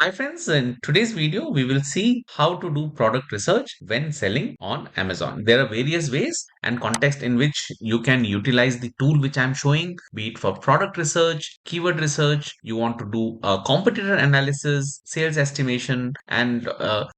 Hi friends, in today's video we will see how to do product research when selling on Amazon. There are various ways and context in which you can utilize the tool which I'm showing, be it for product research, keyword research, you want to do a competitor analysis, sales estimation and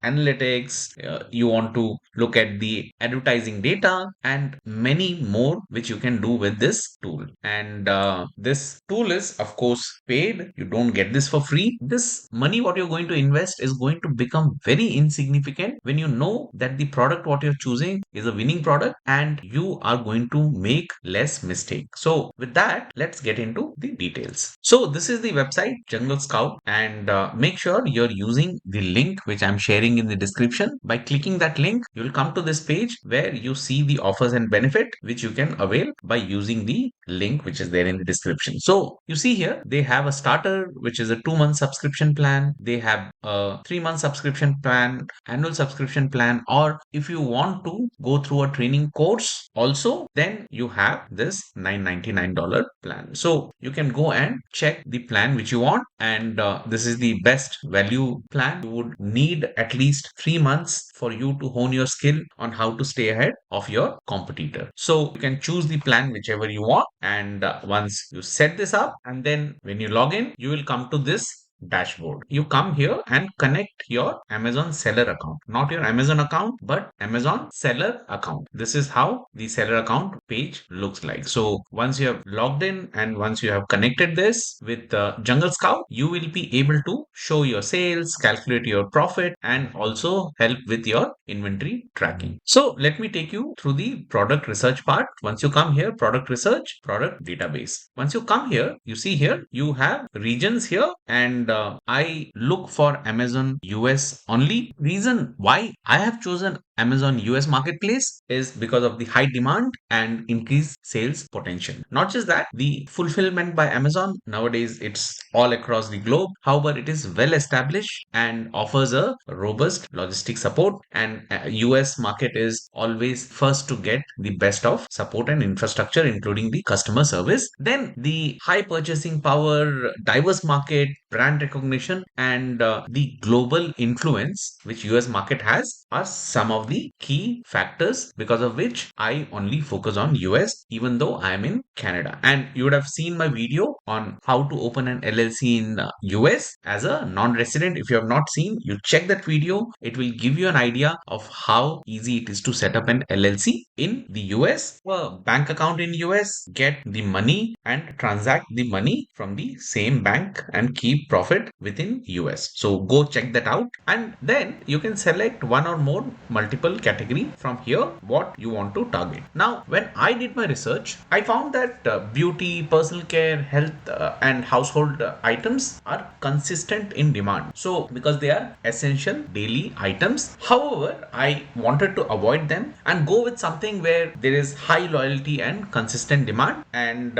analytics, you want to look at the advertising data and many more which you can do with this tool. And this tool is of course paid. You don't get this for free. This money what you're going to invest is going to become very insignificant when you know that the product what you're choosing is a winning product and you are going to make less mistake. So with that, let's get into the details. So this is the website Jungle Scout, and make sure you're using the link which I'm sharing in the description. By clicking that link, you'll come to this page where you see the offers and benefit which you can avail by using the link which is there in the description. So you see here they have a starter which is a 2-month subscription plan. They have a 3-month subscription plan, annual subscription plan, or if you want to go through a training course also, then you have this $999 plan. So you can go and check the plan which you want, and this is the best value plan. You would need at least 3 months for you to hone your skill on how to stay ahead of your competitor. So you can choose the plan whichever you want, and once you set this up, and then when you log in, you will come to this dashboard. You come here and connect your Amazon seller account, not your Amazon account, but Amazon seller account. This is how the seller account page looks like. So once you have logged in and once you have connected this with Jungle Scout, you will be able to show your sales, calculate your profit, and also help with your inventory tracking. So let me take you through the product research part. Once you come here, product research, product database. Once you come here, you see here you have regions here, and I look for Amazon US only. Reason why I have chosen Amazon US marketplace is because of the high demand and increased sales potential. Not just that, the fulfillment by Amazon nowadays it's all across the globe. However, it is well established and offers a robust logistic support, and US market is always first to get the best of support and infrastructure, including the customer service. Then the high purchasing power, diverse market, brand recognition, and the global influence which US market has are some of the key factors because of which I only focus on US even though I am in Canada. And you would have seen my video on how to open an LLC in US as a non-resident. If you have not seen, you check that video. It will give you an idea of how easy it is to set up an LLC in the US, a bank account in US, get the money and transact the money from the same bank and keep profit within US. So go check that out, and then you can select one or more multiple category from here what you want to target. Now when I did my research, I found that beauty, personal care, health and household items are consistent in demand. So because they are essential daily items. However, I wanted to avoid them and go with something where there is high loyalty and consistent demand and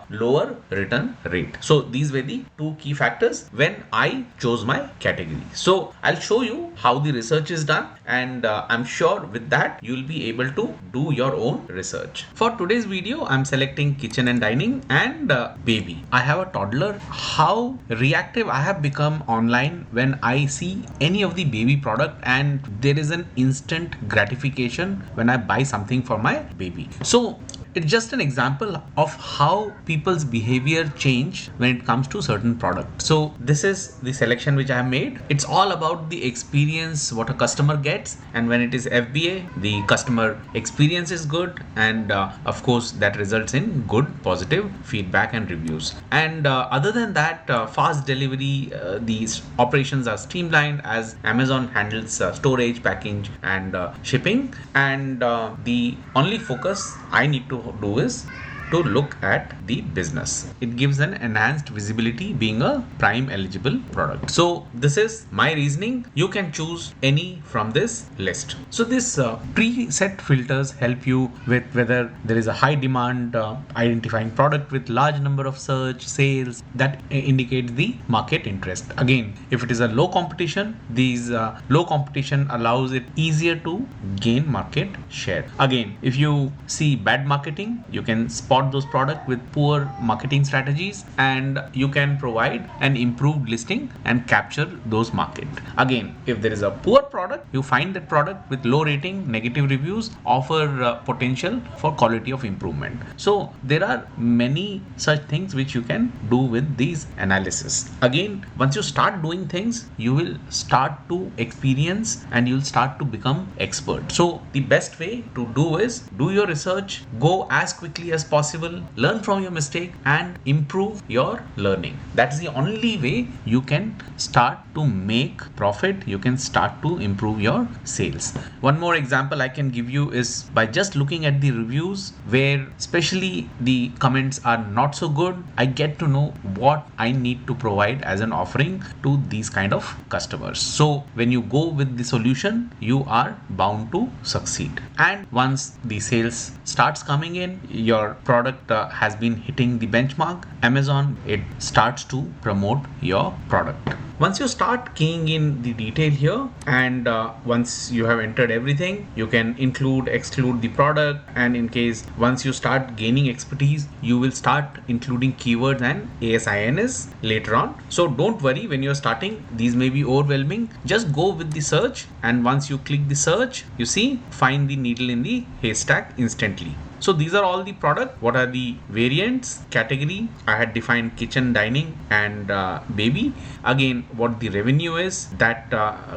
lower return rate. So these were the two key factors when I chose my category. So I'll show you how the research is done, and I'm sure with that you'll be able to do your own research. For today's video, I'm selecting kitchen and dining and baby. I have a toddler. How reactive I have become online when I see any of the baby product, and there is an instant gratification when I buy something for my baby. So it's just an example of how people's behavior change when it comes to certain products. So this is the selection which I have made. It's all about the experience what a customer gets, and when it is FBA, the customer experience is good, and of course that results in good positive feedback and reviews. And other than that, fast delivery, these operations are streamlined as Amazon handles storage, package and shipping, and the only focus I need to do is to look at the business. It gives an enhanced visibility being a prime eligible product. So this is my reasoning. You can choose any from this list. So this preset filters help you with whether there is a high demand, identifying product with large number of search, sales that indicate the market interest. Again, if it is a low competition, these low competition allows it easier to gain market share. Again, if you see bad marketing, you can spot got those products with poor marketing strategies, and you can provide an improved listing and capture those market. Again, if there is a poor product, you find that product with low rating, negative reviews, offer potential for quality of improvement. So there are many such things which you can do with these analysis. Again, once you start doing things, you will start to experience and you'll start to become expert. So the best way to do is do your research, go as quickly as possible, learn from your mistake and improve your learning. That's the only way you can start to make profit. You can start to improve your sales. One more example I can give you is by just looking at the reviews, where especially the comments are not so good, I get to know what I need to provide as an offering to these kind of customers. So when you go with the solution, you are bound to succeed. And once the sales starts coming in, your product has been hitting the benchmark, Amazon, it starts to promote your product. Once you start keying in the detail here, and once you have entered everything, you can include, exclude the product, and in case once you start gaining expertise, you will start including keywords and ASINs later on. So don't worry when you're starting, these may be overwhelming. Just go with the search, and once you click the search, you see, find the needle in the haystack instantly. So these are all the product. What are the variants? Category, I had defined kitchen, dining and baby. Again, what the revenue is, that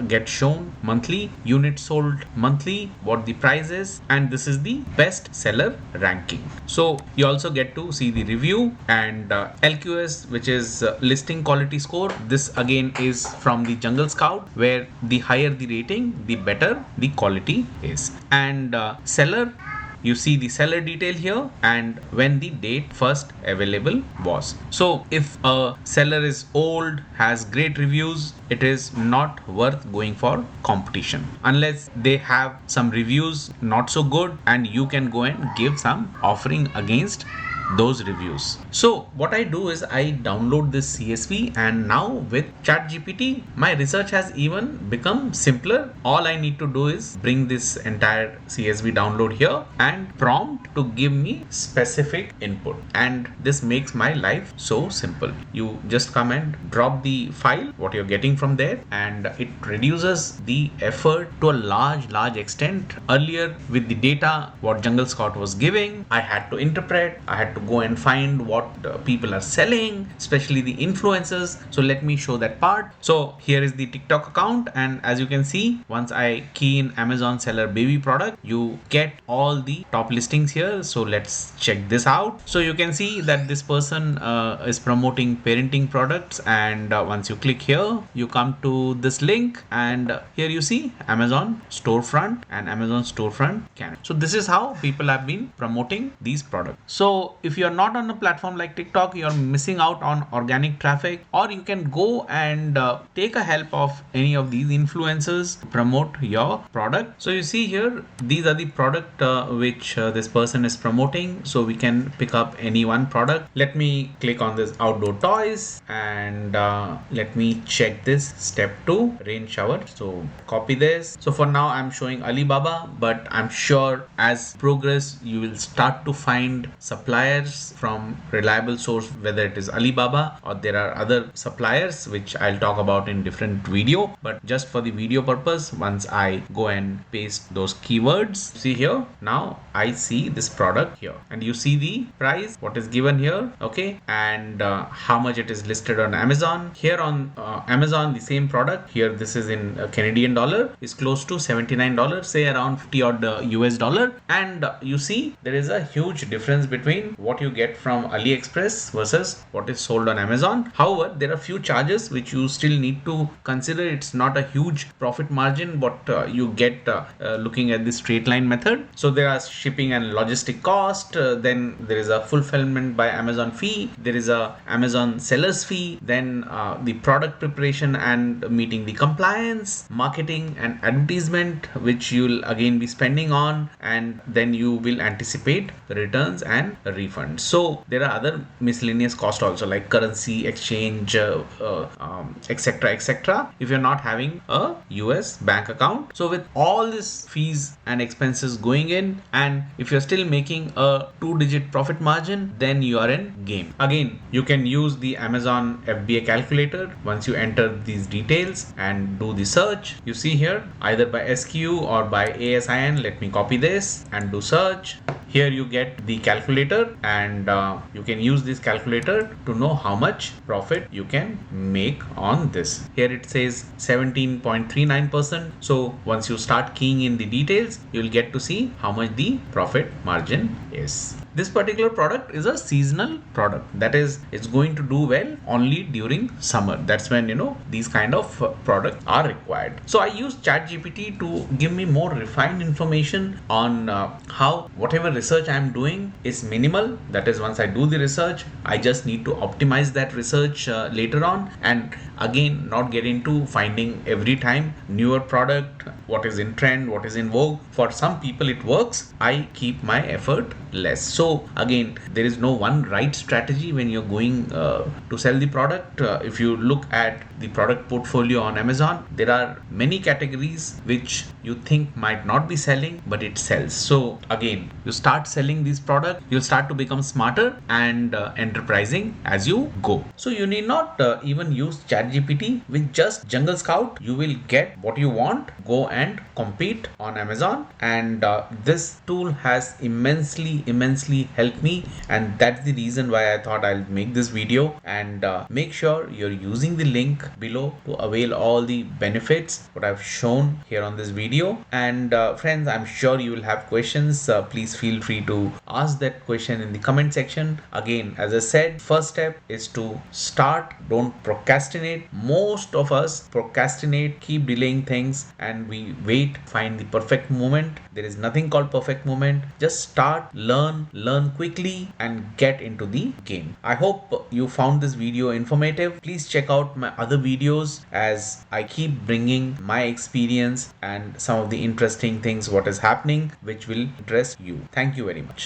gets shown monthly. Units sold monthly, what the price is, and this is the best seller ranking. So you also get to see the review and LQS, which is listing quality score. This again is from the Jungle Scout, where the higher the rating, the better the quality is. And seller, you see the seller detail here and when the date first available was. So if a seller is old, has great reviews, it is not worth going for competition unless they have some reviews not so good and you can go and give some offering against those reviews. So what I do is I download this CSV, and now with ChatGPT my research has even become simpler. All I need to do is bring this entire CSV download here and prompt to give me specific input, and this makes my life so simple. You just come and drop the file, what you're getting from there, and it reduces the effort to a large extent. Earlier with the data what Jungle Scout was giving, I had to interpret, I had to go and find what people are selling, especially the influencers. So let me show that part. So here is the TikTok account, and as you can see, once I key in Amazon seller baby product, you get all the top listings here. So let's check this out. So you can see that this person is promoting parenting products, and once you click here, you come to this link, and here you see Amazon storefront and Amazon storefront Canada. So this is how people have been promoting these products. So if you're not on a platform like TikTok, you're missing out on organic traffic, or you can go and take a help of any of these influencers to promote your product. So you see here, these are the product which this person is promoting. So we can pick up any one product. Let me click on this outdoor toys, and let me check this step 2 rain shower. So copy this. So for now I'm showing Alibaba, but I'm sure as progress you will start to find suppliers from reliable source, whether it is Alibaba or there are other suppliers which I'll talk about in different video. But just for the video purpose, once I go and paste those keywords, see here, now I see this product here, and you see the price what is given here, okay, and how much it is listed on Amazon. Here on Amazon, the same product here, this is in Canadian dollar, is close to $79, say around 50 odd US dollar, and you see there is a huge difference between what you get from AliExpress versus what is sold on Amazon. However, there are few charges which you still need to consider. It's not a huge profit margin what you get looking at the straight line method. So there are shipping and logistic cost, then there is a fulfillment by Amazon fee, there is a Amazon sellers fee, then the product preparation and meeting the compliance, marketing and advertisement which you'll again be spending on, and then you will anticipate returns and refunds. refund. So there are other miscellaneous costs also, like currency exchange, etc., etc., if you're not having a US bank account. So with all these fees and expenses going in, and if you're still making a 2-digit profit margin, then you are in game. Again, you can use the Amazon FBA calculator. Once you enter these details and do the search, you see here either by SKU or by ASIN. Let me copy this and do search. Here you get the calculator, and you can use this calculator to know how much profit you can make on this. Here it says 17.39%. So once you start keying in the details, you'll get to see how much the profit margin is. This particular product is a seasonal product. That is, it's going to do well only during summer. That's when, these kind of products are required. So I use ChatGPT to give me more refined information on how whatever research I'm doing is minimal. That is, once I do the research, I just need to optimize that research later on, and again, not get into finding every time newer product, what is in trend, what is in vogue. For some people it works. I keep my effort less. So again, there is no one right strategy when you're going to sell the product. If you look at the product portfolio on Amazon, there are many categories which you think might not be selling, but it sells. So again, you start selling these products, you'll start to become smarter and enterprising as you go. So you need not even use ChatGPT. With just Jungle Scout, you will get what you want. Go and compete on Amazon, and this tool has immensely helped me, and that's the reason why I thought I'll make this video. And make sure you're using the link below to avail all the benefits what I've shown here on this video. And friends, I'm sure you will have questions. Please feel free to ask that question in the comment section. Again, as I said, first step is to start. Don't procrastinate. Most of us procrastinate, keep delaying things, and we wait, find the perfect moment. There is nothing called perfect moment. Just start, learn quickly, and get into the game. I hope you found this video informative. Please check out my other videos, as I keep bringing my experience and some of the interesting things what is happening which will interest you. Thank you very much.